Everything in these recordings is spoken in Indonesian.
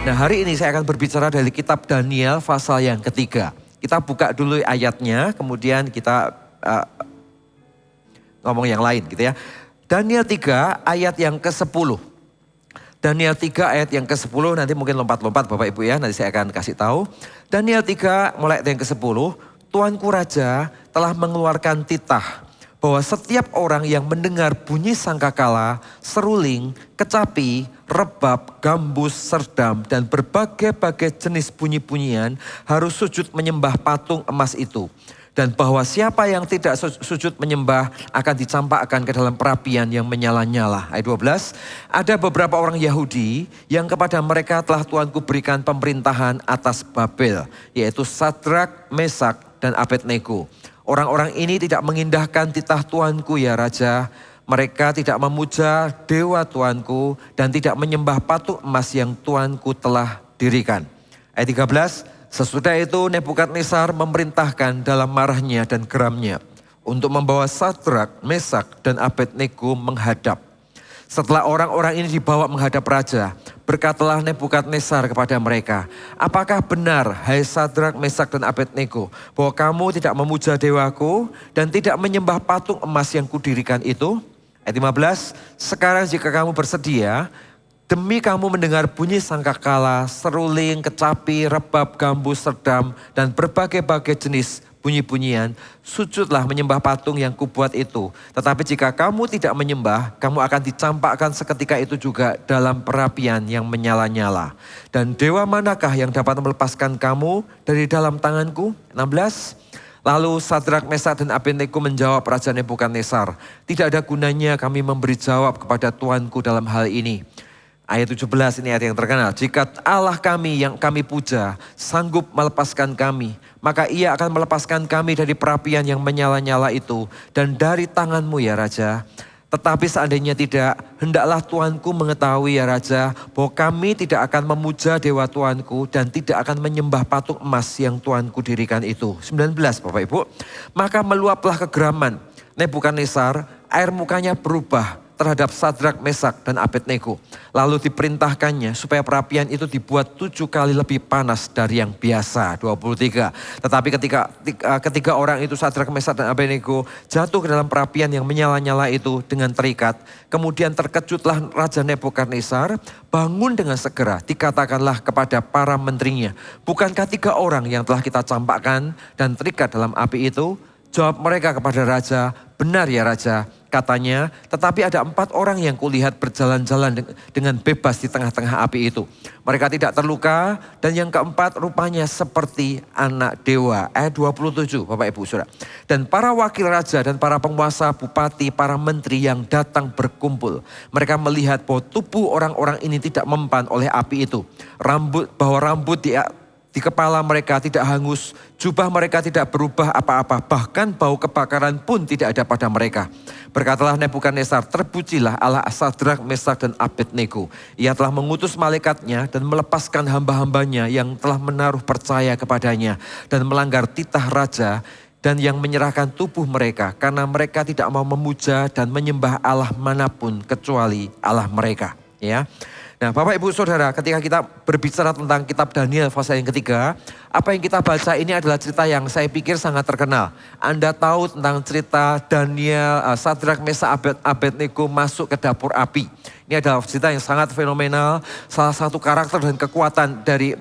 Nah, hari ini saya akan berbicara dari kitab Daniel pasal yang ketiga. Kita buka dulu ayatnya, kemudian kita ngomong yang lain gitu ya. Daniel 3 ayat yang ke-10. Daniel 3 ayat yang ke-10, nanti mungkin lompat-lompat Bapak Ibu ya, nanti saya akan kasih tahu. Daniel 3 mulai ayat yang ke-10, Tuanku Raja telah mengeluarkan titah bahwa setiap orang yang mendengar bunyi sangkakala, seruling, kecapi, rebab, gambus, serdam, dan berbagai-bagai jenis bunyi-bunyian harus sujud menyembah patung emas itu. Dan bahwa siapa yang tidak sujud menyembah akan dicampakkan ke dalam perapian yang menyala-nyala. Ayat 12, ada beberapa orang Yahudi yang kepada mereka telah Tuanku berikan pemerintahan atas Babel, yaitu Sadrak, Mesak, dan Abednego. Orang-orang ini tidak mengindahkan titah Tuanku ya Raja. Mereka tidak memuja dewa Tuanku dan tidak menyembah patung emas yang Tuanku telah dirikan. Ayat 13, sesudah itu Nebukadnezar memerintahkan dalam marahnya dan geramnya untuk membawa Sadrak, Mesak, dan Abednego menghadap. Setelah orang-orang ini dibawa menghadap raja, berkatalah Nebukadnezar kepada mereka, apakah benar, hai Sadrak, Mesak, dan Abednego, bahwa kamu tidak memuja dewaku dan tidak menyembah patung emas yang kudirikan itu? Ayat 15, sekarang jika kamu bersedia, demi kamu mendengar bunyi sangkakala, seruling, kecapi, rebab, gambus, serdam, dan berbagai-bagai jenis bunyi-bunyian, sujudlah menyembah patung yang kubuat itu. Tetapi jika kamu tidak menyembah, kamu akan dicampakkan seketika itu juga dalam perapian yang menyala-nyala. Dan dewa manakah yang dapat melepaskan kamu dari dalam tanganku? 16. Lalu Sadrak, Mesak, dan Abednego menjawab Raja Nebukadnezar, tidak ada gunanya kami memberi jawab kepada Tuanku dalam hal ini. Ayat 17 ini ayat yang terkenal. Jika Allah kami yang kami puja sanggup melepaskan kami, maka ia akan melepaskan kami dari perapian yang menyala-nyala itu dan dari tanganmu ya Raja. Tetapi seandainya tidak, hendaklah Tuanku mengetahui ya Raja, bahwa kami tidak akan memuja dewa Tuanku dan tidak akan menyembah patung emas yang Tuanku dirikan itu. 19 Bapak Ibu. Maka meluaplah kegeraman Nebukadnezar, air mukanya berubah terhadap Sadrak, Mesak, dan Abednego. Lalu diperintahkannya supaya perapian itu dibuat 7 kali lebih panas dari yang biasa. 23. Tetapi ketika orang itu Sadrak, Mesak, dan Abednego jatuh ke dalam perapian yang menyala-nyala itu dengan terikat. Kemudian terkejutlah Raja Nebukadnezar, bangun dengan segera. Dikatakanlah kepada para menterinya, bukankah 3 orang yang telah kita campakkan dan terikat dalam api itu? Jawab mereka kepada Raja, benar ya Raja, katanya, tetapi ada 4 orang yang kulihat berjalan-jalan dengan bebas di tengah-tengah api itu. Mereka tidak terluka dan yang keempat rupanya seperti anak dewa. Ayat 27 Bapak Ibu Saudara. Dan para wakil raja dan para penguasa, bupati, para menteri yang datang berkumpul. Mereka melihat bahwa tubuh orang-orang ini tidak mempan oleh api itu. Bahwa rambut di kepala mereka tidak hangus, jubah mereka tidak berubah apa-apa, bahkan bau kebakaran pun tidak ada pada mereka. Berkatalah Nebukadnezar, terpujilah Allah Sadrak, Mesak, dan Abednego. Ia telah mengutus malaikatnya dan melepaskan hamba-hambanya yang telah menaruh percaya kepadanya dan melanggar titah raja dan yang menyerahkan tubuh mereka karena mereka tidak mau memuja dan menyembah Allah manapun kecuali Allah mereka. Ya. Nah Bapak Ibu Saudara, ketika kita berbicara tentang kitab Daniel pasal yang ketiga, apa yang kita baca ini adalah cerita yang saya pikir sangat terkenal. Anda tahu tentang cerita Daniel, Sadrak, Mesak, Abednego masuk ke dapur api. Ini adalah cerita yang sangat fenomenal. Salah satu karakter dan kekuatan dari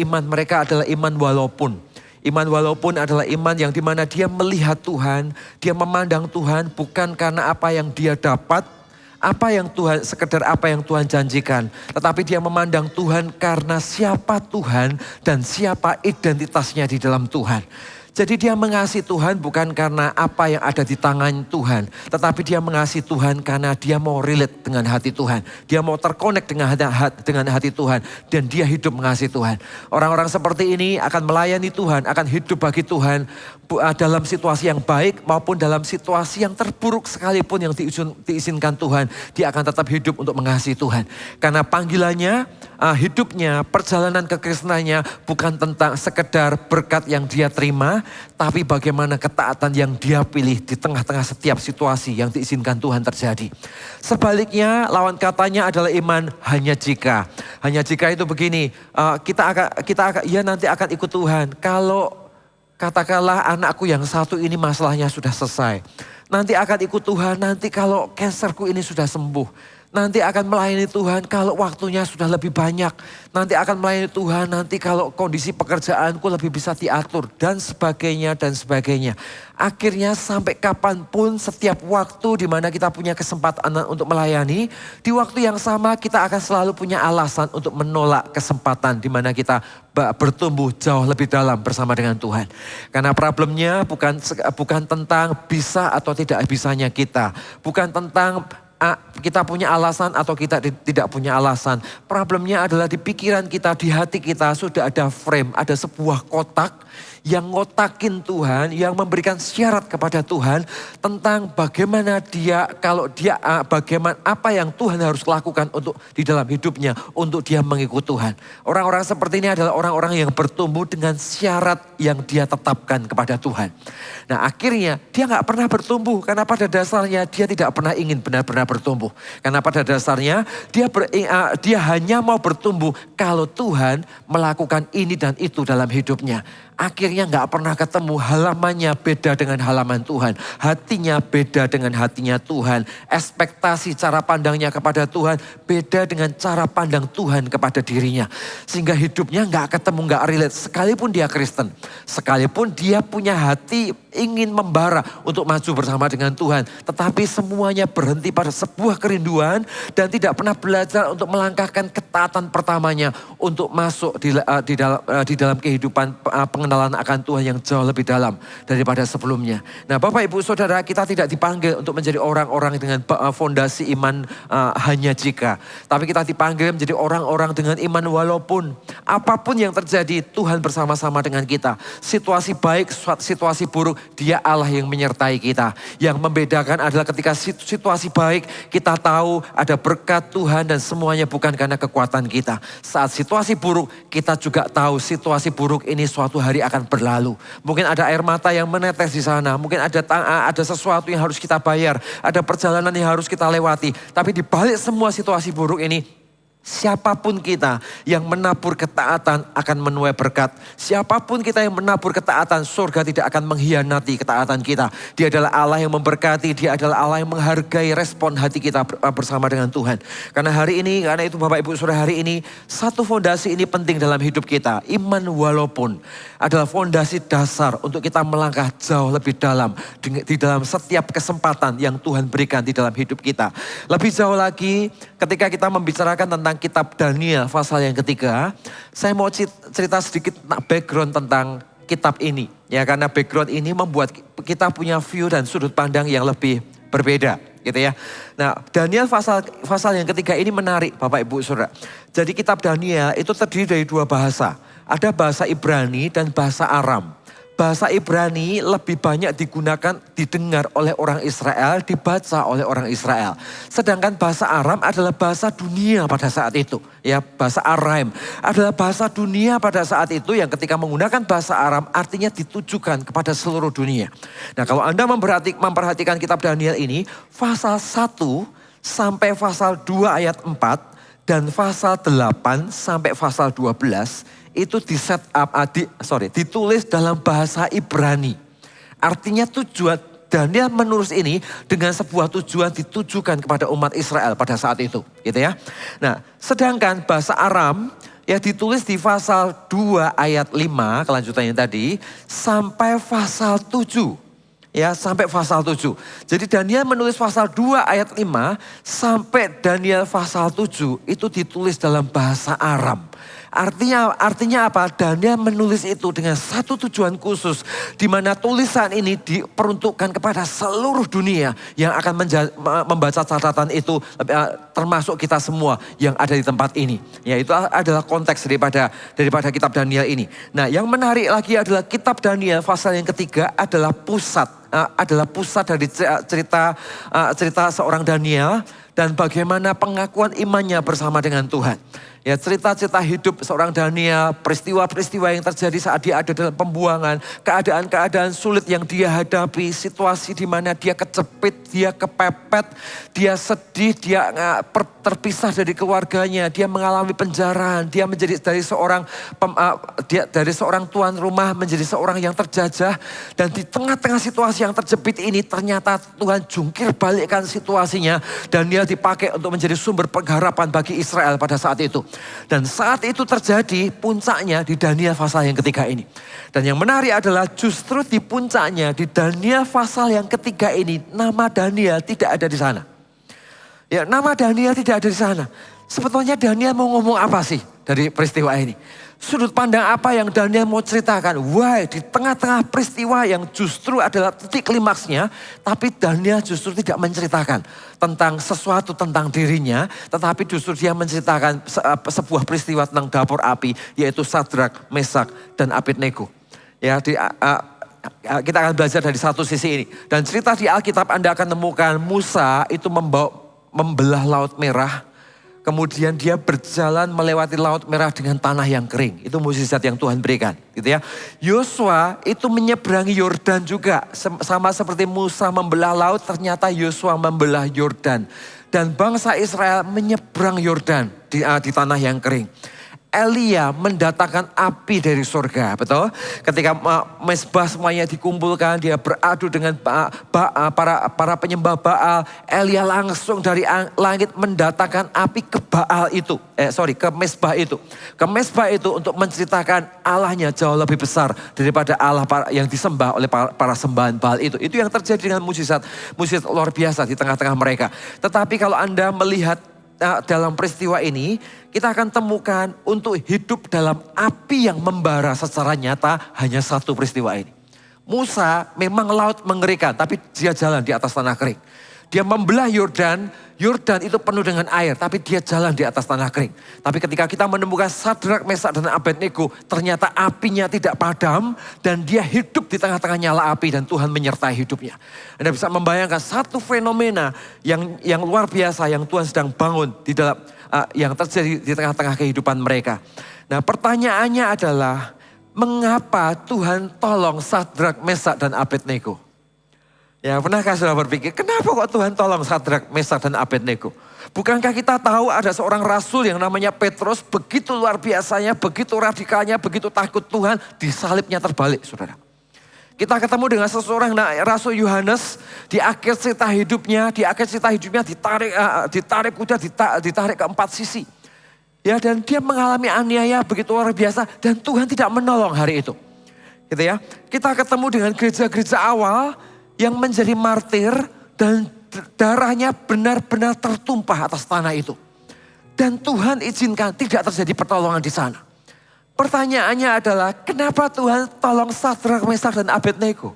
iman mereka adalah iman walaupun. Iman walaupun adalah iman yang dimana dia melihat Tuhan, dia memandang Tuhan bukan karena apa yang dia dapat, sekedar apa yang Tuhan janjikan. Tetapi dia memandang Tuhan karena siapa Tuhan dan siapa identitasnya di dalam Tuhan. Jadi dia mengasihi Tuhan bukan karena apa yang ada di tangan Tuhan. Tetapi dia mengasihi Tuhan karena dia mau relate dengan hati Tuhan. Dia mau terkonek dengan hati Tuhan. Dan dia hidup mengasihi Tuhan. Orang-orang seperti ini akan melayani Tuhan, akan hidup bagi Tuhan. Dalam situasi yang baik maupun dalam situasi yang terburuk sekalipun yang diizinkan Tuhan. Dia akan tetap hidup untuk mengasihi Tuhan. Karena panggilannya hidupnya, perjalanan kekristenannya bukan tentang sekedar berkat yang dia terima, tapi bagaimana ketaatan yang dia pilih di tengah-tengah setiap situasi yang diizinkan Tuhan terjadi. Sebaliknya, lawan katanya adalah iman hanya jika. Hanya jika itu begini, ya nanti akan ikut Tuhan. Kalau katakanlah anakku yang satu ini masalahnya sudah selesai. Nanti akan ikut Tuhan, nanti kalau kanserku ini sudah sembuh. Nanti akan melayani Tuhan kalau waktunya sudah lebih banyak. Nanti akan melayani Tuhan nanti kalau kondisi pekerjaanku lebih bisa diatur. Dan sebagainya, dan sebagainya. Akhirnya sampai kapanpun setiap waktu di mana kita punya kesempatan untuk melayani. Di waktu yang sama kita akan selalu punya alasan untuk menolak kesempatan di mana kita bertumbuh jauh lebih dalam bersama dengan Tuhan. Karena problemnya bukan tentang bisa atau tidak bisanya kita. Bukan tentang kita punya alasan atau kita tidak punya alasan. Problemnya adalah di pikiran kita, di hati kita sudah ada frame, ada sebuah kotak yang ngotakin Tuhan, yang memberikan syarat kepada Tuhan tentang bagaimana bagaimana apa yang Tuhan harus lakukan untuk di dalam hidupnya untuk dia mengikut Tuhan. Orang-orang seperti ini adalah orang-orang yang bertumbuh dengan syarat yang dia tetapkan kepada Tuhan. Nah akhirnya dia nggak pernah bertumbuh karena pada dasarnya dia tidak pernah ingin benar-benar bertumbuh. Karena pada dasarnya dia hanya mau bertumbuh kalau Tuhan melakukan ini dan itu dalam hidupnya. Akhirnya nggak pernah ketemu, halamannya beda dengan halaman Tuhan. Hatinya beda dengan hatinya Tuhan. Ekspektasi cara pandangnya kepada Tuhan beda dengan cara pandang Tuhan kepada dirinya. Sehingga hidupnya nggak ketemu, nggak relate. Sekalipun dia Kristen, sekalipun dia punya hati ingin membara untuk maju bersama dengan Tuhan. Tetapi semuanya berhenti pada sebuah kerinduan dan tidak pernah belajar untuk melangkahkan ketaatan pertamanya untuk masuk di dalam kehidupan pengenalan akan Tuhan yang jauh lebih dalam daripada sebelumnya. Nah Bapak Ibu Saudara, kita tidak dipanggil untuk menjadi orang-orang dengan fondasi iman hanya jika. Tapi kita dipanggil menjadi orang-orang dengan iman walaupun apapun yang terjadi Tuhan bersama-sama dengan kita. Situasi baik, situasi buruk, Dia Allah yang menyertai kita. Yang membedakan adalah ketika situasi baik kita tahu ada berkat Tuhan dan semuanya bukan karena kekuatan kita. Saat situasi buruk kita juga tahu situasi buruk ini suatu hari akan berlalu. Mungkin ada air mata yang menetes di sana. Mungkin ada sesuatu yang harus kita bayar. Ada perjalanan yang harus kita lewati. Tapi di balik semua situasi buruk ini, siapapun kita yang menabur ketaatan akan menuai berkat. Siapapun kita yang menabur ketaatan, surga tidak akan mengkhianati ketaatan kita. Dia adalah Allah yang memberkati, Dia adalah Allah yang menghargai respon hati kita bersama dengan Tuhan. Karena itu Bapak Ibu Saudara, hari ini satu fondasi ini penting dalam hidup kita. Iman walaupun adalah fondasi dasar untuk kita melangkah jauh lebih dalam di dalam setiap kesempatan yang Tuhan berikan di dalam hidup kita. Lebih jauh lagi ketika kita membicarakan tentang kitab Daniel pasal yang ketiga, saya mau cerita sedikit background tentang kitab ini. Ya, karena background ini membuat kita punya view dan sudut pandang yang lebih berbeda, gitu ya. Nah, Daniel pasal yang ketiga ini menarik, Bapak Ibu Saudara. Jadi kitab Daniel itu terdiri dari dua bahasa. Ada bahasa Ibrani dan bahasa Aram. Bahasa Ibrani lebih banyak didengar oleh orang Israel, dibaca oleh orang Israel. Sedangkan bahasa Aram adalah bahasa dunia pada saat itu. Ya, bahasa Aram adalah bahasa dunia pada saat itu yang ketika menggunakan bahasa Aram artinya ditujukan kepada seluruh dunia. Nah, kalau Anda memperhatikan kitab Daniel ini, pasal 1 sampai pasal 2 ayat 4 dan pasal 8 sampai pasal 12 itu ditulis dalam bahasa Ibrani. Artinya tujuan Daniel menulis ini dengan sebuah tujuan ditujukan kepada umat Israel pada saat itu, gitu ya. Nah, sedangkan bahasa Aram ya ditulis di pasal 2 ayat 5 kelanjutannya tadi sampai pasal 7. Ya, sampai pasal 7. Jadi Daniel menulis pasal 2 ayat 5 sampai Daniel pasal 7 itu ditulis dalam bahasa Aram. Artinya apa? Daniel menulis itu dengan satu tujuan khusus. Di mana tulisan ini diperuntukkan kepada seluruh dunia yang akan membaca catatan itu. Termasuk kita semua yang ada di tempat ini. Ya, itu adalah konteks daripada kitab Daniel ini. Nah, yang menarik lagi adalah kitab Daniel pasal yang ketiga adalah pusat dari cerita seorang Daniel dan bagaimana pengakuan imannya bersama dengan Tuhan. Ya, cerita-cerita hidup seorang Daniel, peristiwa-peristiwa yang terjadi saat dia ada dalam pembuangan, keadaan-keadaan sulit yang dia hadapi, situasi di mana dia kecepit, dia kepepet, dia sedih, dia terpisah dari keluarganya, dia mengalami penjarahan, dia menjadi dari seorang tuan rumah menjadi seorang yang terjajah, dan di tengah-tengah situasi yang terjepit ini ternyata Tuhan jungkir balikkan situasinya dan dia dipakai untuk menjadi sumber pengharapan bagi Israel pada saat itu. Dan saat itu terjadi puncaknya di Daniel pasal yang ketiga ini. Dan yang menarik adalah justru di puncaknya di Daniel pasal yang ketiga ini nama Daniel tidak ada di sana. Ya, nama Daniel tidak ada di sana. Sebetulnya Daniel mau ngomong apa sih dari peristiwa ini? Sudut pandang apa yang Daniel mau ceritakan? Wah, di tengah-tengah peristiwa yang justru adalah titik klimaksnya, tapi Daniel justru tidak menceritakan tentang sesuatu tentang dirinya, tetapi justru dia menceritakan sebuah peristiwa tentang dapur api, yaitu Sadrak, Mesak, dan Abednego. Ya, kita akan belajar dari satu sisi ini. Dan cerita di Alkitab Anda akan temukan Musa itu membelah Laut Merah. Kemudian dia berjalan melewati Laut Merah dengan tanah yang kering. Itu mukjizat yang Tuhan berikan, gitu ya. Yosua itu menyeberangi Yordan juga. Sama seperti Musa membelah laut, ternyata Yosua membelah Yordan. Dan bangsa Israel menyeberang Yordan di tanah yang kering. Elia mendatangkan api dari surga, betul? Ketika mezbah semuanya dikumpulkan, dia beradu dengan para penyembah Baal. Elia langsung dari langit mendatangkan api ke Baal itu, ke mezbah itu. Ke mezbah itu untuk menceritakan Allahnya jauh lebih besar daripada Allah yang disembah oleh para sembahan Baal itu. Itu yang terjadi dengan mukjizat luar biasa di tengah-tengah mereka. Tetapi kalau Anda melihat dalam peristiwa ini, kita akan temukan untuk hidup dalam api yang membara secara nyata hanya satu peristiwa ini. Musa memang laut mengerikan, tapi dia jalan di atas tanah kering. Dia membelah Yordan, Yordan itu penuh dengan air, tapi dia jalan di atas tanah kering. Tapi ketika kita menemukan Sadrak, Mesak, dan Abednego, ternyata apinya tidak padam dan dia hidup di tengah-tengah nyala api dan Tuhan menyertai hidupnya. Anda bisa membayangkan satu fenomena yang luar biasa yang Tuhan sedang bangun di dalam yang terjadi di tengah-tengah kehidupan mereka. Nah, pertanyaannya adalah mengapa Tuhan tolong Sadrak, Mesak, dan Abednego? Ya, pernahkah saudara berpikir, kenapa kok Tuhan tolong Sadrak, Mesak, dan Abednego? Bukankah kita tahu ada seorang rasul yang namanya Petrus, begitu luar biasanya, begitu radikalnya, begitu takut Tuhan, disalibnya terbalik, saudara. Kita ketemu dengan seseorang, Rasul Yohanes, di akhir cerita hidupnya, ditarik kuda, ditarik ke empat sisi. Ya, dan dia mengalami aniaya begitu luar biasa, dan Tuhan tidak menolong hari itu. Gitu ya. Kita ketemu dengan gereja-gereja awal, yang menjadi martir dan darahnya benar-benar tertumpah atas tanah itu. Dan Tuhan izinkan tidak terjadi pertolongan di sana. Pertanyaannya adalah kenapa Tuhan tolong Sadrak, Mesak, dan Abednego?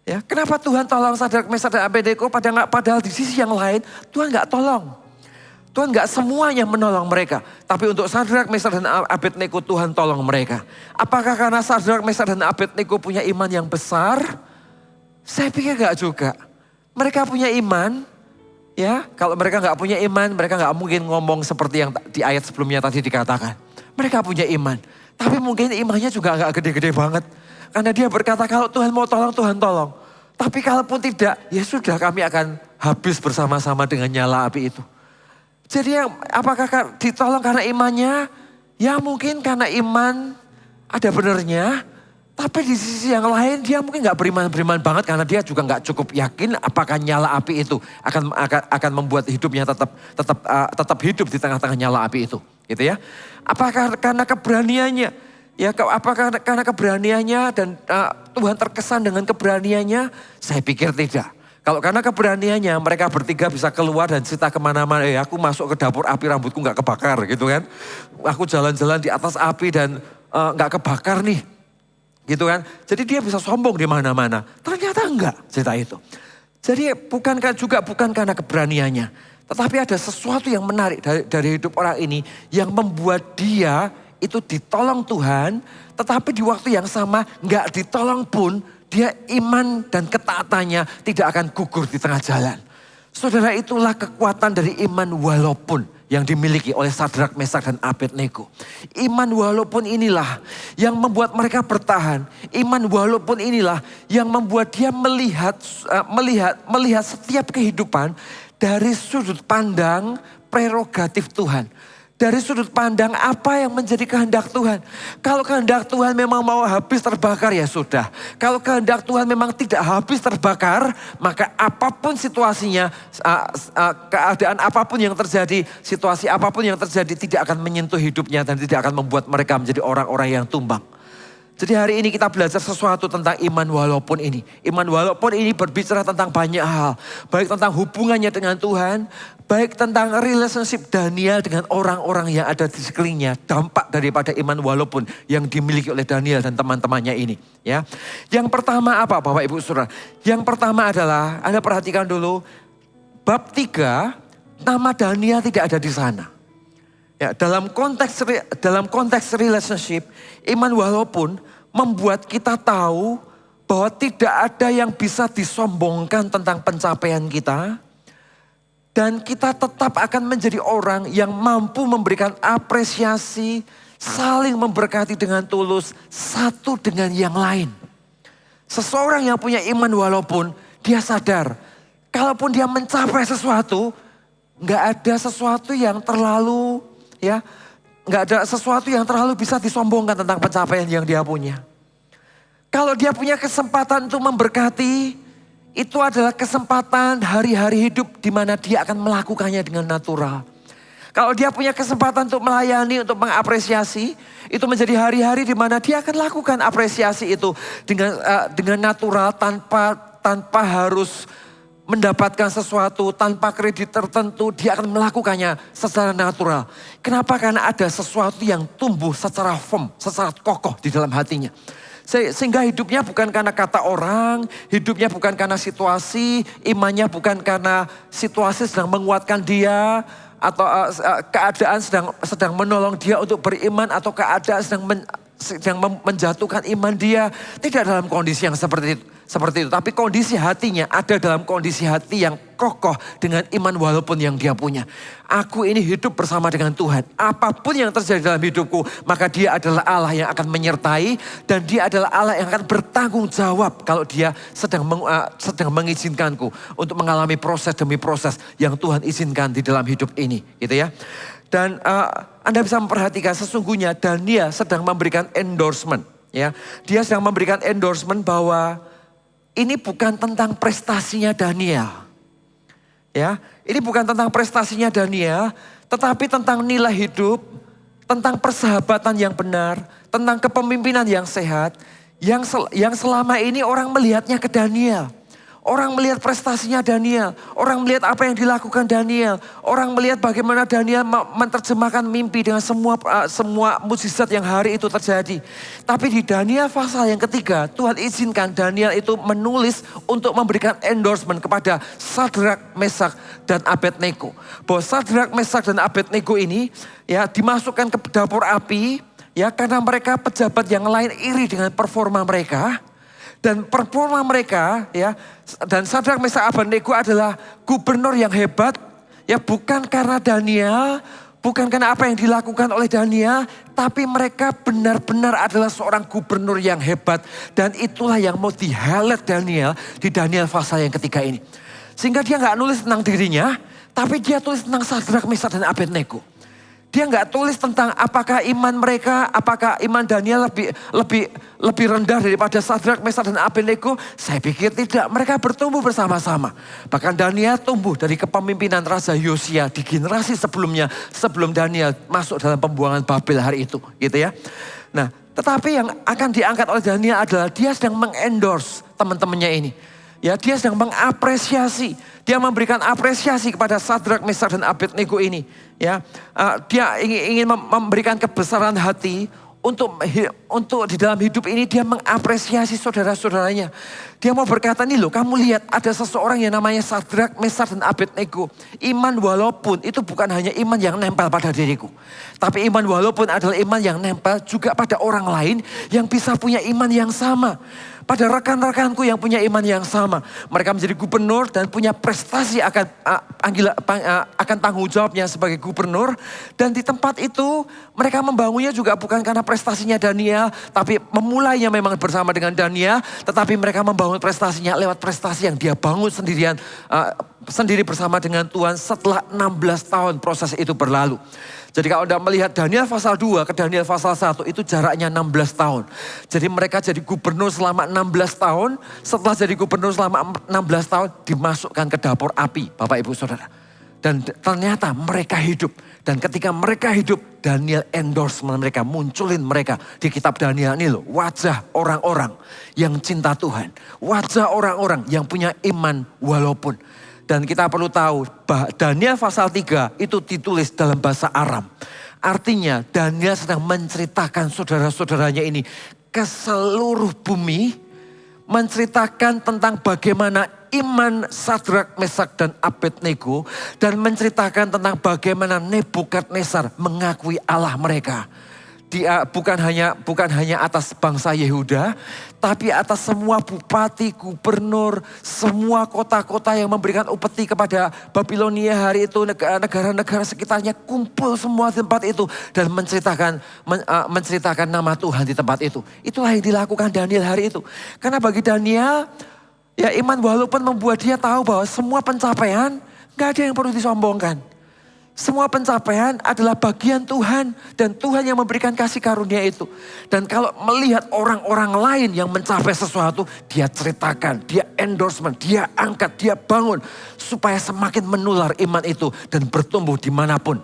Ya, kenapa Tuhan tolong Sadrak, Mesak, dan Abednego padahal di sisi yang lain Tuhan gak tolong. Tuhan gak semuanya menolong mereka. Tapi untuk Sadrak, Mesak, dan Abednego Tuhan tolong mereka. Apakah karena Sadrak, Mesak, dan Abednego punya iman yang besar? Saya pikir gak juga. Mereka punya iman, ya. Kalau mereka gak punya iman, mereka gak mungkin ngomong seperti yang di ayat sebelumnya tadi dikatakan. Mereka punya iman, tapi mungkin imannya juga gak gede-gede banget. Karena dia berkata kalau Tuhan mau tolong, Tuhan tolong. Tapi kalaupun tidak, ya sudah kami akan habis bersama-sama dengan nyala api itu. Jadi apakah ditolong karena imannya? Ya mungkin karena iman ada benernya. Tapi di sisi yang lain dia mungkin gak beriman banget karena dia juga gak cukup yakin apakah nyala api itu akan membuat hidupnya tetap hidup di tengah-tengah nyala api itu, gitu ya. Apakah karena keberaniannya? Ya, apakah karena keberaniannya dan Tuhan terkesan dengan keberaniannya? Saya pikir tidak. Kalau karena keberaniannya mereka bertiga bisa keluar dan cerita kemana-mana. Aku masuk ke dapur api rambutku gak kebakar gitu kan. Aku jalan-jalan di atas api dan gak kebakar nih. Gitu kan. Jadi dia bisa sombong di mana-mana. Ternyata enggak cerita itu. Jadi bukan karena keberaniannya. Tetapi ada sesuatu yang menarik dari hidup orang ini. Yang membuat dia itu ditolong Tuhan. Tetapi di waktu yang sama enggak ditolong pun. Dia iman dan ketaatannya tidak akan gugur di tengah jalan. Saudara, itulah kekuatan dari iman walaupun. yang dimiliki oleh Sadrak, Mesak, dan Abednego. Iman walaupun inilah yang membuat mereka bertahan. Iman walaupun inilah yang membuat dia melihat setiap kehidupan dari sudut pandang prerogatif Tuhan. Dari sudut pandang apa yang menjadi kehendak Tuhan. Kalau kehendak Tuhan memang mau habis terbakar, ya sudah. Kalau kehendak Tuhan memang tidak habis terbakar, maka apapun situasinya, keadaan apapun yang terjadi, situasi apapun yang terjadi tidak akan menyentuh hidupnya dan tidak akan membuat mereka menjadi orang-orang yang tumbang. Jadi hari ini kita belajar sesuatu tentang iman walaupun ini. Iman walaupun ini berbicara tentang banyak hal. Baik tentang hubungannya dengan Tuhan, baik tentang relationship Daniel dengan orang-orang yang ada di sekelilingnya. Dampak daripada iman walaupun yang dimiliki oleh Daniel dan teman-temannya ini. Ya. Yang pertama apa Bapak Ibu Saudara? Yang pertama adalah, Anda perhatikan dulu, bab 3, nama Daniel tidak ada di sana. Ya, dalam konteks relationship, iman walaupun membuat kita tahu bahwa tidak ada yang bisa disombongkan tentang pencapaian kita. Dan kita tetap akan menjadi orang yang mampu memberikan apresiasi, saling memberkati dengan tulus, satu dengan yang lain. Seseorang yang punya iman walaupun dia sadar, kalaupun dia mencapai sesuatu, nggak ada sesuatu yang terlalu nggak ada sesuatu yang terlalu bisa disombongkan tentang pencapaian yang dia punya. Kalau dia punya kesempatan untuk memberkati, itu adalah kesempatan hari-hari hidup di mana dia akan melakukannya dengan natural. Kalau dia punya kesempatan untuk melayani, untuk mengapresiasi, itu menjadi hari-hari di mana dia akan lakukan apresiasi itu dengan natural tanpa harus mendapatkan sesuatu, tanpa kredit tertentu, dia akan melakukannya secara natural. Kenapa? Karena ada sesuatu yang tumbuh secara firm, secara kokoh di dalam hatinya. Sehingga hidupnya bukan karena kata orang, hidupnya bukan karena situasi, imannya bukan karena situasi sedang menguatkan dia, atau keadaan sedang menolong dia untuk beriman, atau keadaan sedang menjatuhkan iman dia. Tidak dalam kondisi yang seperti itu. Tapi kondisi hatinya ada dalam kondisi hati yang kokoh dengan iman walaupun yang dia punya. Aku ini hidup bersama dengan Tuhan. Apapun yang terjadi dalam hidupku, maka dia adalah Allah yang akan menyertai. Dan dia adalah Allah yang akan bertanggung jawab kalau dia sedang mengizinkanku untuk mengalami proses demi proses yang Tuhan izinkan di dalam hidup ini. Gitu ya. Dan Anda bisa memperhatikan sesungguhnya Daniel sedang memberikan endorsement. Ya. Dia sedang memberikan endorsement bahwa ini bukan tentang prestasinya Daniel. Ya, ini bukan tentang prestasinya Daniel, tetapi tentang nilai hidup, tentang persahabatan yang benar, tentang kepemimpinan yang sehat, yang selama ini orang melihatnya ke Daniel. Orang melihat prestasinya Daniel, orang melihat apa yang dilakukan Daniel, orang melihat bagaimana Daniel menerjemahkan mimpi dengan semua mukjizat yang hari itu terjadi. Tapi di Daniel pasal yang ketiga, Tuhan izinkan Daniel itu menulis untuk memberikan endorsement kepada Sadrak, Mesak, dan Abednego. Bahwa Sadrak, Mesak, dan Abednego ini ya dimasukkan ke dapur api ya karena mereka pejabat yang lain iri dengan performa mereka. Dan performa mereka ya, dan Sadrak, Mesak, Abednego adalah gubernur yang hebat. Ya bukan karena Daniel, bukan karena apa yang dilakukan oleh Daniel. Tapi mereka benar-benar adalah seorang gubernur yang hebat. Dan itulah yang mau di-highlight Daniel di Daniel pasal yang ketiga ini. Sehingga dia gak nulis tentang dirinya, tapi dia tulis tentang Sadrak, Mesak, dan Abednego. Dia nggak tulis tentang apakah iman mereka, apakah iman Daniel lebih rendah daripada Sadrak, Mesak, dan Abednego. Saya pikir tidak, mereka bertumbuh bersama-sama. Bahkan Daniel tumbuh dari kepemimpinan Raja Yosia di generasi sebelumnya, sebelum Daniel masuk dalam pembuangan Babel hari itu, gitu ya. Nah, tetapi yang akan diangkat oleh Daniel adalah dia sedang mengendorse teman-temannya ini. Ya, dia sedang mengapresiasi, dia memberikan apresiasi kepada Sadrak, Mesak, dan Abednego ini. Ya, dia ingin memberikan kebesaran hati untuk di dalam hidup ini dia mengapresiasi saudara-saudaranya. Dia mau berkata, nih loh, kamu lihat ada seseorang yang namanya Sadrak, Mesak, dan Abednego. Iman walaupun itu bukan hanya iman yang nempel pada diriku, tapi iman walaupun adalah iman yang nempel juga pada orang lain yang bisa punya iman yang sama. pada rekan-rekanku yang punya iman yang sama. Mereka menjadi gubernur dan punya prestasi akan tanggung jawabnya sebagai gubernur. Dan di tempat itu mereka membangunnya juga bukan karena prestasinya Daniel, tapi memulainya memang bersama dengan Daniel, tetapi mereka membangun prestasinya lewat prestasi yang dia bangun sendirian, sendiri bersama dengan Tuhan setelah 16 tahun proses itu berlalu. Jadi kalau Anda melihat Daniel pasal 2 ke Daniel pasal 1 itu jaraknya 16 tahun. Jadi mereka jadi gubernur selama 16 tahun. Setelah jadi gubernur selama 16 tahun dimasukkan ke dapur api, Bapak Ibu Saudara. Dan ternyata mereka hidup. Dan ketika mereka hidup, Daniel endorsement mereka, munculin mereka di kitab Daniel ini loh. Wajah orang-orang yang cinta Tuhan. Wajah orang-orang yang punya iman walaupun. Dan kita perlu tahu bahwa Daniel pasal 3 itu ditulis dalam bahasa Aram. Artinya Daniel sedang menceritakan saudara-saudaranya ini ke seluruh bumi. Menceritakan tentang bagaimana iman Sadrak, Mesak dan Abednego. Dan menceritakan tentang bagaimana Nebukadnezar mengakui Allah mereka. Dia bukan hanya atas bangsa Yehuda, tapi atas semua bupati, gubernur, semua kota-kota yang memberikan upeti kepada Babilonia hari itu, negara-negara sekitarnya kumpul semua di tempat itu dan menceritakan nama Tuhan di tempat itu. Itulah yang dilakukan Daniel hari itu. Karena bagi Daniel, ya iman walaupun membuat dia tahu bahwa semua pencapaian gak ada yang perlu disombongkan. Semua pencapaian adalah bagian Tuhan dan Tuhan yang memberikan kasih karunia itu. Dan kalau melihat orang-orang lain yang mencapai sesuatu, dia ceritakan, dia endorsement, dia angkat, dia bangun. Supaya semakin menular iman itu dan bertumbuh dimanapun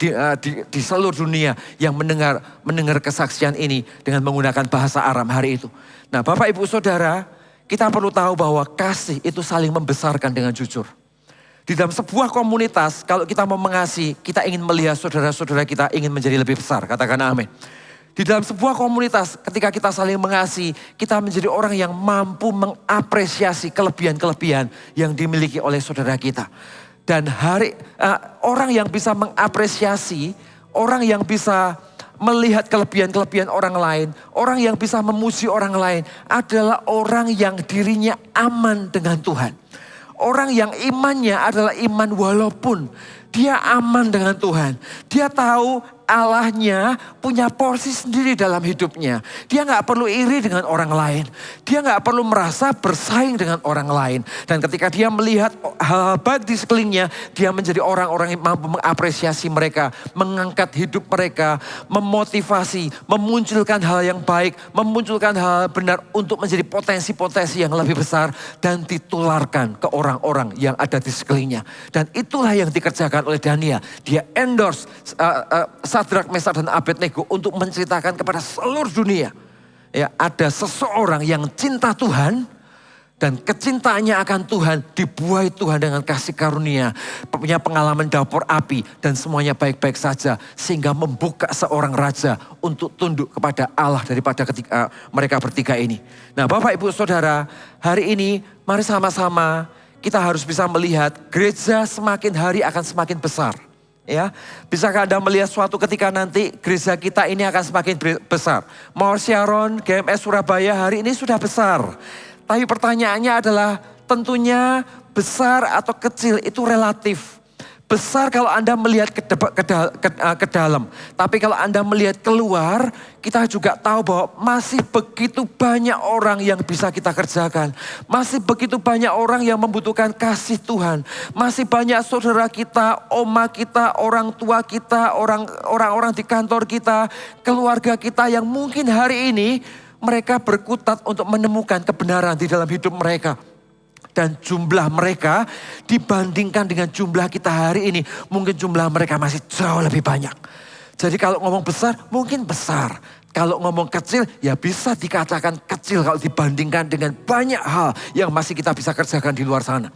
di seluruh dunia yang mendengar kesaksian ini dengan menggunakan bahasa Aram hari itu. Nah Bapak Ibu Saudara, kita perlu tahu bahwa kasih itu saling membesarkan dengan jujur. Di dalam sebuah komunitas, kalau kita mau mengasihi, kita ingin melihat saudara-saudara kita ingin menjadi lebih besar. Katakan amin. Di dalam sebuah komunitas, ketika kita saling mengasihi, kita menjadi orang yang mampu mengapresiasi kelebihan-kelebihan yang dimiliki oleh saudara kita. Dan orang yang bisa mengapresiasi, orang yang bisa melihat kelebihan-kelebihan orang lain, orang yang bisa memuji orang lain, adalah orang yang dirinya aman dengan Tuhan. Orang yang imannya adalah iman walaupun dia aman dengan Tuhan. Dia tahu Allahnya punya porsi sendiri dalam hidupnya. Dia gak perlu iri dengan orang lain. Dia gak perlu merasa bersaing dengan orang lain. Dan ketika dia melihat hal-hal baik di sekelilingnya, dia menjadi orang-orang yang mampu mengapresiasi mereka, mengangkat hidup mereka, memotivasi, memunculkan hal yang baik, memunculkan hal benar untuk menjadi potensi-potensi yang lebih besar dan ditularkan ke orang-orang yang ada di sekelilingnya. Dan itulah yang dikerjakan oleh Daniel. Dia endorse Sadrak, Mesak dan Abednego untuk menceritakan kepada seluruh dunia. Ya, ada seseorang yang cinta Tuhan dan kecintaannya akan Tuhan dibuai Tuhan dengan kasih karunia, punya pengalaman dapur api dan semuanya baik-baik saja sehingga membuka seorang raja untuk tunduk kepada Allah daripada ketika mereka bertiga ini. Nah, Bapak Ibu Saudara, hari ini mari sama-sama kita harus bisa melihat gereja semakin hari akan semakin besar. Ya, bisakah Anda melihat suatu ketika nanti gereja kita ini akan semakin besar? Mawar Sharon, GMS Surabaya hari ini sudah besar. Tapi pertanyaannya adalah tentunya besar atau kecil itu relatif. Besar kalau Anda melihat ke dalam. Tapi kalau Anda melihat keluar, kita juga tahu bahwa masih begitu banyak orang yang bisa kita kerjakan. Masih begitu banyak orang yang membutuhkan kasih Tuhan. Masih banyak saudara kita, oma kita, orang tua kita, orang-orang di kantor kita, keluarga kita yang mungkin hari ini mereka berkutat untuk menemukan kebenaran di dalam hidup mereka. Dan jumlah mereka dibandingkan dengan jumlah kita hari ini, mungkin jumlah mereka masih jauh lebih banyak. Jadi kalau ngomong besar, mungkin besar. Kalau ngomong kecil, ya bisa dikatakan kecil kalau dibandingkan dengan banyak hal yang masih kita bisa kerjakan di luar sana.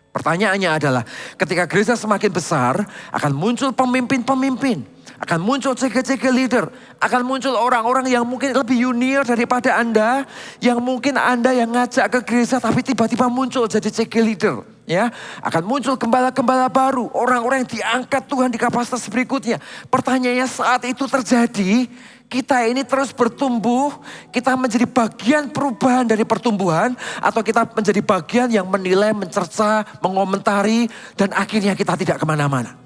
Pertanyaannya adalah, ketika gereja semakin besar, akan muncul pemimpin-pemimpin. Akan muncul CG-CG leader. Akan muncul orang-orang yang mungkin lebih junior daripada Anda. Yang mungkin Anda yang ngajak ke gereja tapi tiba-tiba muncul jadi CG leader. Ya, akan muncul gembala-gembala baru. Orang-orang yang diangkat Tuhan di kapasitas berikutnya. Pertanyaannya saat itu terjadi, kita ini terus bertumbuh, kita menjadi bagian perubahan dari pertumbuhan, atau kita menjadi bagian yang menilai, mencerca, mengomentari, dan akhirnya kita tidak kemana-mana.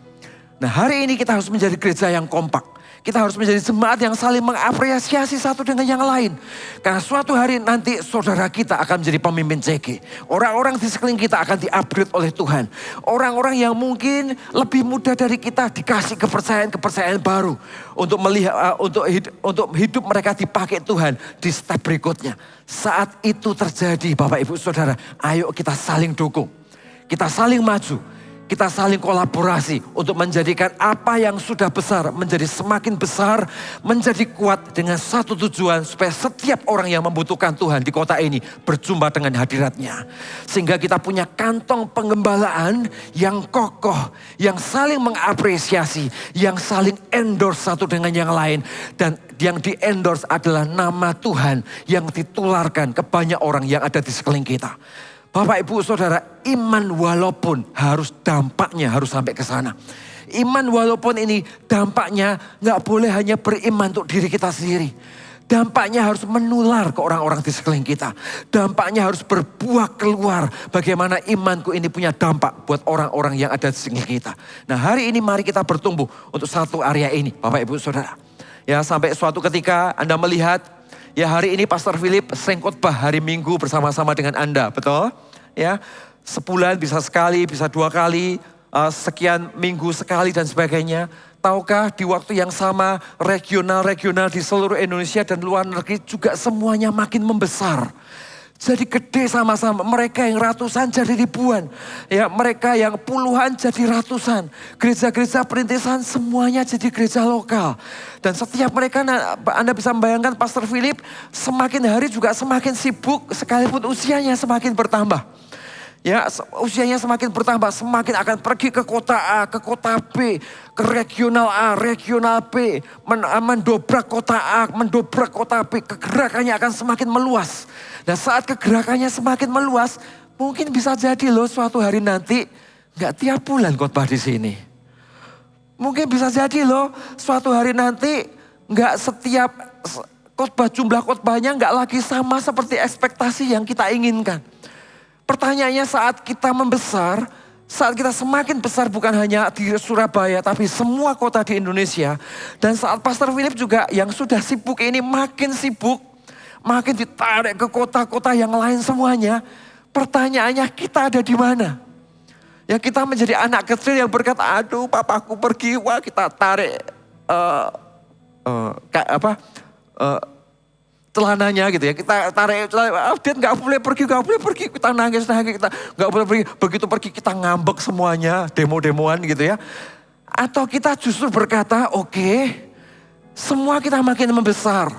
Nah, hari ini kita harus menjadi gereja yang kompak. Kita harus menjadi jemaat yang saling mengapresiasi satu dengan yang lain. Karena suatu hari nanti saudara kita akan menjadi pemimpin CG. Orang-orang di sekeliling kita akan di-upgrade oleh Tuhan. Orang-orang yang mungkin lebih muda dari kita dikasih kepercayaan baru. Untuk melihat, untuk hidup mereka dipakai Tuhan di step berikutnya. Saat itu terjadi Bapak Ibu Saudara, ayo kita saling dukung. Kita saling maju. Kita saling kolaborasi untuk menjadikan apa yang sudah besar menjadi semakin besar, menjadi kuat dengan satu tujuan supaya setiap orang yang membutuhkan Tuhan di kota ini berjumpa dengan hadiratnya. Sehingga kita punya kantong pengembalaan yang kokoh, yang saling mengapresiasi, yang saling endorse satu dengan yang lain. Dan yang di endorse adalah nama Tuhan yang ditularkan ke banyak orang yang ada di sekeliling kita. Bapak Ibu Saudara, iman walaupun dampaknya harus sampai ke sana. Iman walaupun ini dampaknya nggak boleh hanya beriman untuk diri kita sendiri. Dampaknya harus menular ke orang-orang di sekeliling kita. Dampaknya harus berbuah keluar. Bagaimana imanku ini punya dampak buat orang-orang yang ada di sekeliling kita. Nah, hari ini mari kita bertumbuh untuk satu area ini, Bapak Ibu Saudara. Ya, sampai suatu ketika Anda melihat, ya hari ini Pastor Philip sering khotbah hari Minggu bersama-sama dengan Anda, betul? Ya, sebulan bisa sekali, bisa 2 kali, sekian minggu sekali dan sebagainya. Tahukah di waktu yang sama regional-regional di seluruh Indonesia dan luar negeri juga semuanya makin membesar. Jadi gede sama-sama, mereka yang ratusan jadi ribuan. Ya, mereka yang puluhan jadi ratusan. Gereja-gereja perintisan semuanya jadi gereja lokal. Dan setiap mereka, Anda bisa membayangkan Pastor Philip semakin hari juga semakin sibuk sekalipun usianya semakin bertambah. Ya, usianya semakin bertambah, semakin akan pergi ke kota A, ke kota B, ke regional A, regional B, mendobrak kota A, mendobrak kota B, kegerakannya akan semakin meluas. Dan saat kegerakannya semakin meluas, mungkin bisa jadi loh suatu hari nanti nggak tiap bulan khotbah di sini. Mungkin bisa jadi loh suatu hari nanti nggak setiap khotbah, jumlah khotbahnya nggak lagi sama seperti ekspektasi yang kita inginkan. Pertanyaannya saat kita membesar, saat kita semakin besar bukan hanya di Surabaya tapi semua kota di Indonesia. Dan saat Pastor Philip juga yang sudah sibuk ini makin sibuk, makin ditarik ke kota-kota yang lain semuanya. Pertanyaannya kita ada di mana? Ya, kita menjadi anak kecil yang berkata, aduh papaku pergi, wah kita tarik celananya gitu ya, kita tarik celana, dia nggak boleh pergi, kita nangis, kita nggak boleh pergi, begitu pergi kita ngambek semuanya, demo-demoan gitu ya. Atau kita justru berkata, oke, semua kita makin membesar,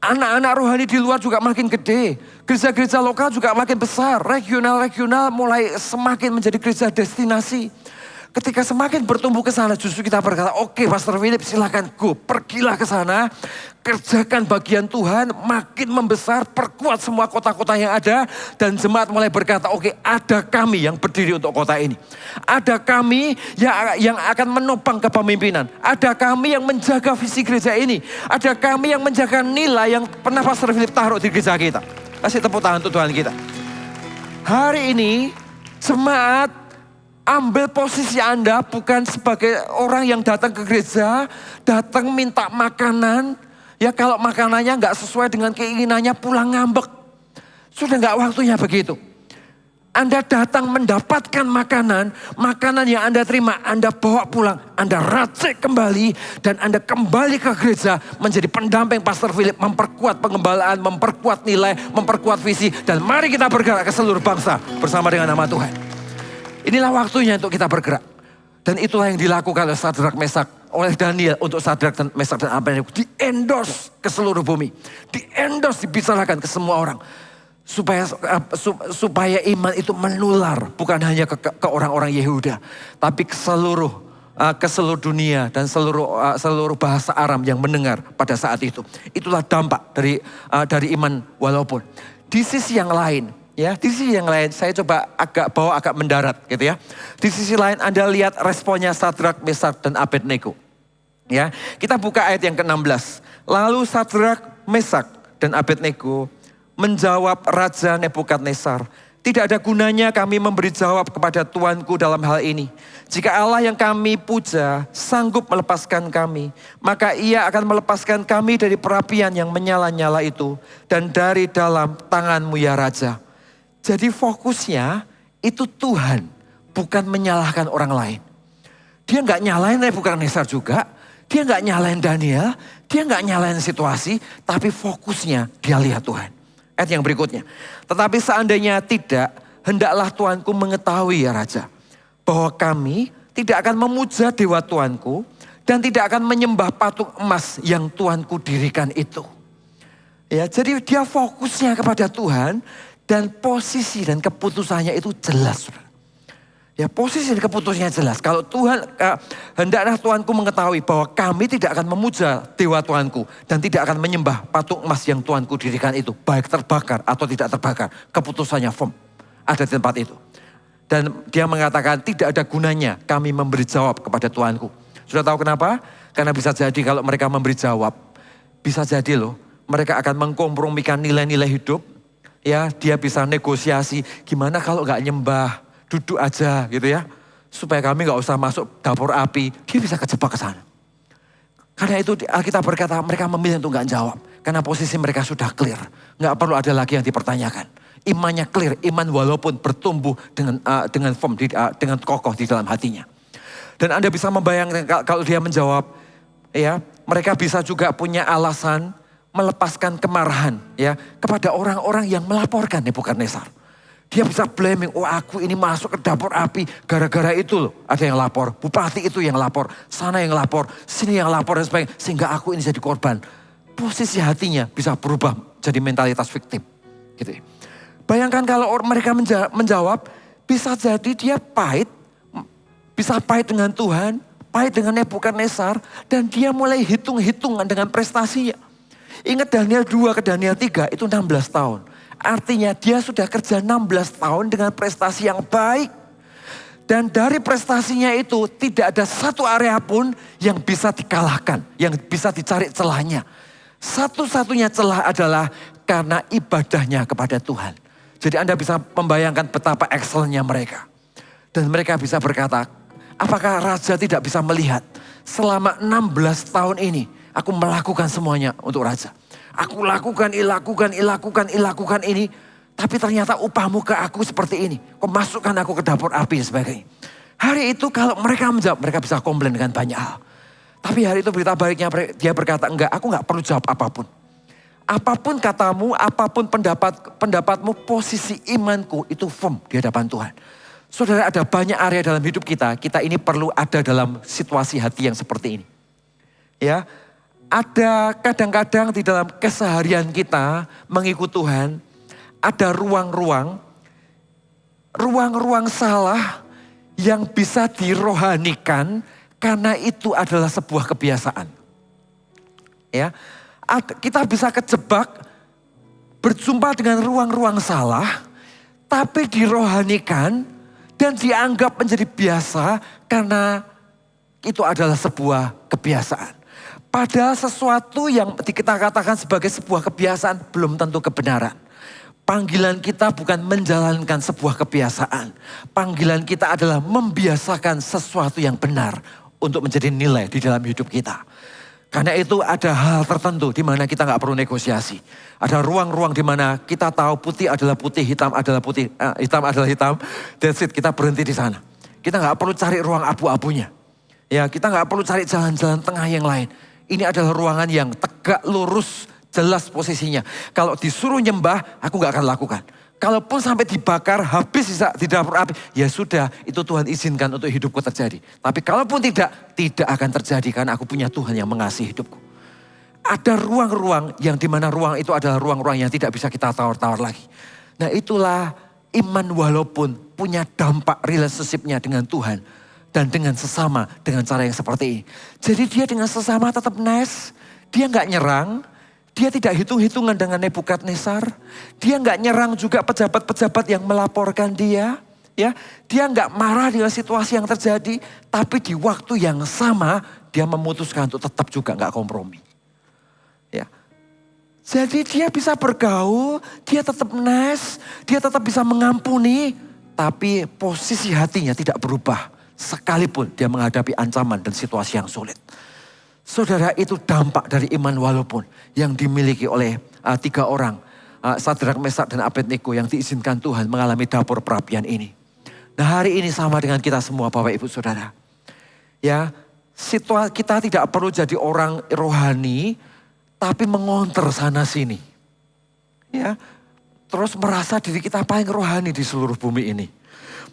anak-anak rohani di luar juga makin gede, gereja-gereja lokal juga makin besar, regional-regional mulai semakin menjadi gereja destinasi. Ketika semakin bertumbuh ke sana, justru kita berkata, oke, Pastor Philip silakan go, pergilah ke sana, kerjakan bagian Tuhan, makin membesar, perkuat semua kota-kota yang ada, dan jemaat mulai berkata, oke, ada kami yang berdiri untuk kota ini. Ada kami yang akan menopang kepemimpinan. Ada kami yang menjaga visi gereja ini. Ada kami yang menjaga nilai yang pernah Pastor Philip taruh di gereja kita. Kasih tepuk tangan untuk Tuhan kita. Hari ini, jemaat ambil posisi Anda bukan sebagai orang yang datang ke gereja, datang minta makanan. Ya kalau makanannya nggak sesuai dengan keinginannya pulang ngambek. Sudah nggak waktunya begitu. Anda datang mendapatkan makanan, makanan yang Anda terima, Anda bawa pulang, Anda racik kembali, dan Anda kembali ke gereja menjadi pendamping Pastor Philip, memperkuat pengembalaan, memperkuat nilai, memperkuat visi, dan mari kita bergerak ke seluruh bangsa bersama dengan nama Tuhan. Inilah waktunya untuk kita bergerak. Dan itulah yang dilakukan oleh Sadrak Mesak, oleh Daniel untuk Sadrak dan Mesak dan Abednego. Di-endorse ke seluruh bumi. Di-endorse, dibicarakan ke semua orang. Supaya iman itu menular. Bukan hanya ke orang-orang Yehuda. Tapi ke seluruh dunia dan seluruh bahasa Aram yang mendengar pada saat itu. Itulah dampak dari iman walaupun. Di sisi yang lain, ya, di sisi yang lain saya coba agak mendarat gitu ya. Di sisi lain Anda lihat responnya Sadrak, Mesak dan Abednego. Ya, kita buka ayat yang ke-16. Lalu Sadrak, Mesak, dan Abednego menjawab Raja Nebukadnezar, tidak ada gunanya kami memberi jawab kepada Tuanku dalam hal ini. Jika Allah yang kami puja sanggup melepaskan kami, maka ia akan melepaskan kami dari perapian yang menyala-nyala itu dan dari dalam tanganmu ya Raja. Jadi fokusnya itu Tuhan, bukan menyalahkan orang lain. Dia nggak nyalain Nebukadnezar juga, dia nggak nyalain Daniel, dia nggak nyalain situasi, tapi fokusnya dia lihat Tuhan. Ayat yang berikutnya. Tetapi seandainya tidak, hendaklah Tuanku mengetahui ya Raja, bahwa kami tidak akan memuja dewa Tuanku dan tidak akan menyembah patung emas yang Tuanku dirikan itu. Ya, jadi dia fokusnya kepada Tuhan dan posisi dan keputusannya itu jelas. Ya, posisi dan keputusannya jelas. Kalau Tuhan, hendaklah Tuanku mengetahui bahwa kami tidak akan memuja dewa Tuanku dan tidak akan menyembah patung emas yang Tuanku dirikan itu, baik terbakar atau tidak terbakar. Keputusannya firm ada di tempat itu. Dan dia mengatakan tidak ada gunanya kami memberi jawab kepada Tuanku. Sudah tahu kenapa? Karena bisa jadi kalau mereka memberi jawab, bisa jadi loh mereka akan mengkompromikan nilai-nilai hidup. Ya, dia bisa negosiasi, gimana kalau nggak nyembah, duduk aja gitu ya. Supaya kami gak usah masuk dapur api. Dia bisa kejebak ke sana. Karena itu Alkitab berkata mereka memilih untuk gak jawab. Karena posisi mereka sudah clear. Gak perlu ada lagi yang dipertanyakan. Imannya clear. Iman walaupun bertumbuh dengan firm, dengan kokoh di dalam hatinya. Dan Anda bisa membayangkan kalau dia menjawab. Ya, mereka bisa juga punya alasan melepaskan kemarahan ya kepada orang-orang yang melaporkan Nebukadnezar. Dia bisa blaming, oh aku ini masuk ke dapur api gara-gara itu loh. Ada yang lapor, bupati itu yang lapor, sana yang lapor, sini yang lapor dan sebagainya. Sehingga aku ini jadi korban. Posisi hatinya bisa berubah jadi mentalitas fiktif. Gitu. Bayangkan kalau mereka menjawab, bisa jadi dia pahit. Bisa pahit dengan Tuhan, pahit dengan Nebukadnezar. Dan dia mulai hitung-hitungan dengan prestasinya. Ingat Daniel 2 ke Daniel 3 itu 16 tahun. Artinya dia sudah kerja 16 tahun dengan prestasi yang baik. Dan dari prestasinya itu tidak ada satu area pun yang bisa dikalahkan. Yang bisa dicari celahnya. Satu-satunya celah adalah karena ibadahnya kepada Tuhan. Jadi Anda bisa membayangkan betapa excelnya mereka. Dan mereka bisa berkata, apakah raja tidak bisa melihat selama 16 tahun ini aku melakukan semuanya untuk raja. Aku lakukan ini. Tapi ternyata upahmu ke aku seperti ini. Kau masukkan aku ke dapur api dan sebagainya. Hari itu kalau mereka menjawab, mereka bisa komplain dengan banyak hal. Tapi hari itu berita baiknya dia berkata, enggak, aku enggak perlu jawab apapun. Apapun katamu, apapun pendapatmu, posisi imanku itu firm di hadapan Tuhan. Saudara, ada banyak area dalam hidup kita ini perlu ada dalam situasi hati yang seperti ini. Ya. Ada kadang-kadang di dalam keseharian kita mengikut Tuhan, ada ruang-ruang salah yang bisa dirohanikan karena itu adalah sebuah kebiasaan. Ya, kita bisa kejebak berjumpa dengan ruang-ruang salah, tapi dirohanikan dan dianggap menjadi biasa karena itu adalah sebuah kebiasaan. Padahal sesuatu yang kita katakan sebagai sebuah kebiasaan belum tentu kebenaran. Panggilan kita bukan menjalankan sebuah kebiasaan. Panggilan kita adalah membiasakan sesuatu yang benar untuk menjadi nilai di dalam hidup kita. Karena itu ada hal tertentu di mana kita nggak perlu negosiasi. Ada ruang-ruang di mana kita tahu putih adalah putih, hitam adalah putih, hitam adalah hitam. That's it, kita berhenti di sana. Kita nggak perlu cari ruang abu-abunya. Ya, kita nggak perlu cari jalan-jalan tengah yang lain. Ini adalah ruangan yang tegak lurus, jelas posisinya. Kalau disuruh nyembah, aku gak akan lakukan. Kalaupun sampai dibakar, habis di dapur api, ya sudah, itu Tuhan izinkan untuk hidupku terjadi. Tapi kalaupun tidak akan terjadi karena aku punya Tuhan yang mengasihi hidupku. Ada ruang-ruang yang dimana ruang itu adalah ruang-ruang yang tidak bisa kita tawar-tawar lagi. Nah itulah iman walaupun punya dampak relationship-nya dengan Tuhan. Dan dengan sesama, dengan cara yang seperti ini. Jadi dia dengan sesama tetap nice. Dia gak nyerang. Dia tidak hitung-hitungan dengan Nebukadnezar. Dia gak nyerang juga pejabat-pejabat yang melaporkan dia. Ya, dia gak marah dengan situasi yang terjadi. Tapi di waktu yang sama, dia memutuskan untuk tetap juga gak kompromi. Jadi dia bisa bergaul, dia tetap nice, dia tetap bisa mengampuni. Tapi posisi hatinya tidak berubah. Sekalipun dia menghadapi ancaman dan situasi yang sulit. Saudara, itu dampak dari iman walaupun yang dimiliki oleh 3 orang. Sadrak, Mesak, dan Abednego yang diizinkan Tuhan mengalami dapur perapian ini. Nah, hari ini sama dengan kita semua Bapak Ibu Saudara. Ya, situasi kita tidak perlu jadi orang rohani tapi mengonter sana sini. Ya, terus merasa diri kita paling rohani di seluruh bumi ini.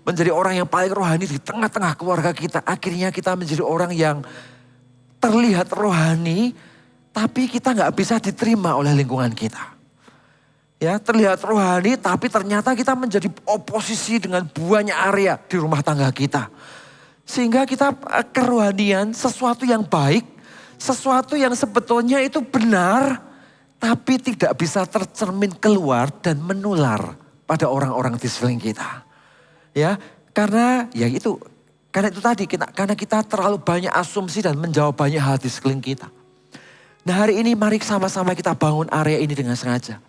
Menjadi orang yang paling rohani di tengah-tengah keluarga kita. Akhirnya kita menjadi orang yang terlihat rohani, tapi kita nggak bisa diterima oleh lingkungan kita. Ya, terlihat rohani, tapi ternyata kita menjadi oposisi dengan banyak area di rumah tangga kita. Sehingga kita kerohanian sesuatu yang baik, sesuatu yang sebetulnya itu benar, tapi tidak bisa tercermin keluar dan menular pada orang-orang di sekeliling kita. Ya, karena itu tadi, karena kita terlalu banyak asumsi dan menjawab banyak hal di sekeliling kita. Nah, hari ini mari sama-sama kita bangun area ini dengan sengaja.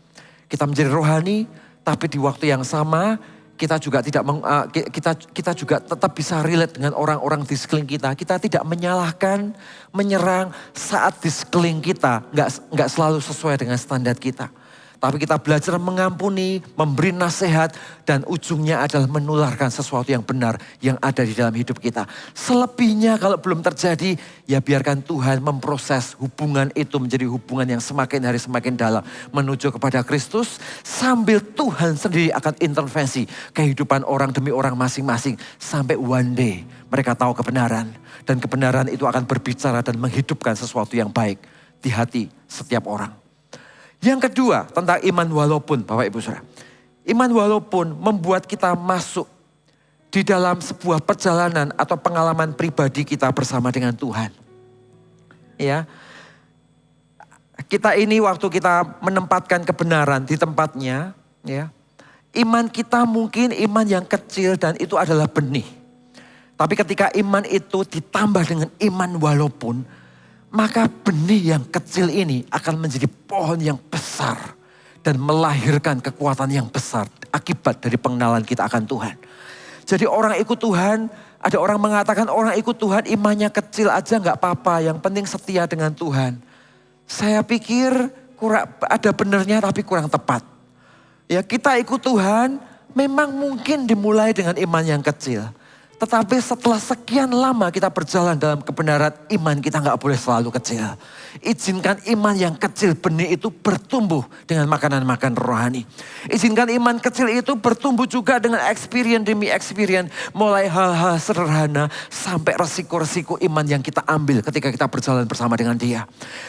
Kita menjadi rohani, tapi di waktu yang sama kita juga kita juga tetap bisa relate dengan orang-orang di sekeliling kita. Kita tidak menyalahkan, menyerang saat di sekeliling kita nggak selalu sesuai dengan standar kita. Tapi kita belajar mengampuni, memberi nasihat, dan ujungnya adalah menularkan sesuatu yang benar yang ada di dalam hidup kita. Selebihnya kalau belum terjadi, ya biarkan Tuhan memproses hubungan itu menjadi hubungan yang semakin hari semakin dalam. Menuju kepada Kristus, sambil Tuhan sendiri akan intervensi kehidupan orang demi orang masing-masing. Sampai one day mereka tahu kebenaran. Dan kebenaran itu akan berbicara dan menghidupkan sesuatu yang baik di hati setiap orang. Yang kedua tentang iman walaupun, Bapak Ibu Saudara. Iman walaupun membuat kita masuk di dalam sebuah perjalanan atau pengalaman pribadi kita bersama dengan Tuhan. Ya. Kita ini waktu kita menempatkan kebenaran di tempatnya, ya. Iman kita mungkin iman yang kecil dan itu adalah benih. Tapi ketika iman itu ditambah dengan iman walaupun, maka benih yang kecil ini akan menjadi pohon yang besar. Dan melahirkan kekuatan yang besar akibat dari pengenalan kita akan Tuhan. Jadi orang ikut Tuhan, ada orang mengatakan orang ikut Tuhan imannya kecil aja gak apa-apa. Yang penting setia dengan Tuhan. Saya pikir ada benernya tapi kurang tepat. Ya, kita ikut Tuhan memang mungkin dimulai dengan iman yang kecil. Tetapi setelah sekian lama kita berjalan dalam kebenaran, iman kita gak boleh selalu kecil. Izinkan iman yang kecil benih itu bertumbuh dengan makanan-makanan rohani. Izinkan iman kecil itu bertumbuh juga dengan experience demi experience. Mulai hal-hal sederhana sampai resiko-resiko iman yang kita ambil ketika kita berjalan bersama dengan Dia.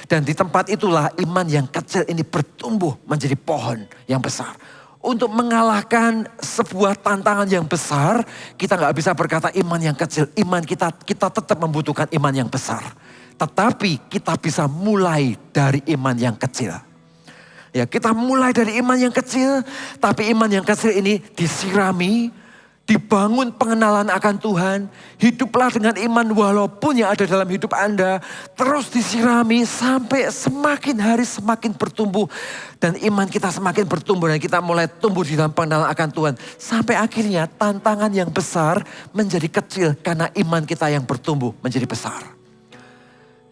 Dan di tempat itulah iman yang kecil ini bertumbuh menjadi pohon yang besar. Untuk mengalahkan sebuah tantangan yang besar, kita gak bisa berkata iman yang kecil. Iman kita tetap membutuhkan iman yang besar. Tetapi kita bisa mulai dari iman yang kecil. Ya, kita mulai dari iman yang kecil, tapi iman yang kecil ini disirami, dibangun pengenalan akan Tuhan. Hiduplah dengan iman walaupun yang ada dalam hidup Anda. Terus disirami sampai semakin hari semakin bertumbuh. Dan iman kita semakin bertumbuh dan kita mulai tumbuh di dalam pengenalan akan Tuhan. Sampai akhirnya tantangan yang besar menjadi kecil karena iman kita yang bertumbuh menjadi besar.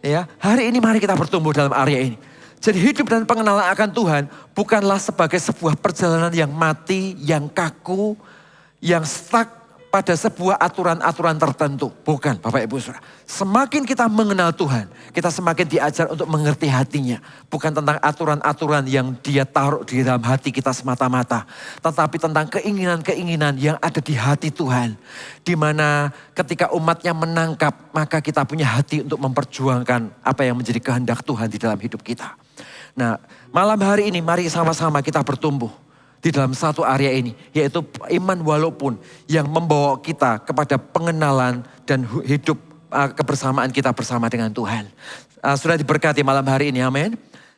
Ya, hari ini mari kita bertumbuh dalam area ini. Jadi hidup dan pengenalan akan Tuhan bukanlah sebagai sebuah perjalanan yang mati, yang kaku, yang stuck pada sebuah aturan-aturan tertentu. Bukan Bapak Ibu Saudara. Semakin kita mengenal Tuhan, kita semakin diajar untuk mengerti hatinya. Bukan tentang aturan-aturan yang Dia taruh di dalam hati kita semata-mata. Tetapi tentang keinginan-keinginan yang ada di hati Tuhan. Di mana ketika umatnya menangkap, maka kita punya hati untuk memperjuangkan apa yang menjadi kehendak Tuhan di dalam hidup kita. Nah, malam hari ini mari sama-sama kita bertumbuh di dalam satu area ini, yaitu iman walaupun yang membawa kita kepada pengenalan dan hidup kebersamaan kita bersama dengan Tuhan. Sudah diberkati malam hari ini, amin.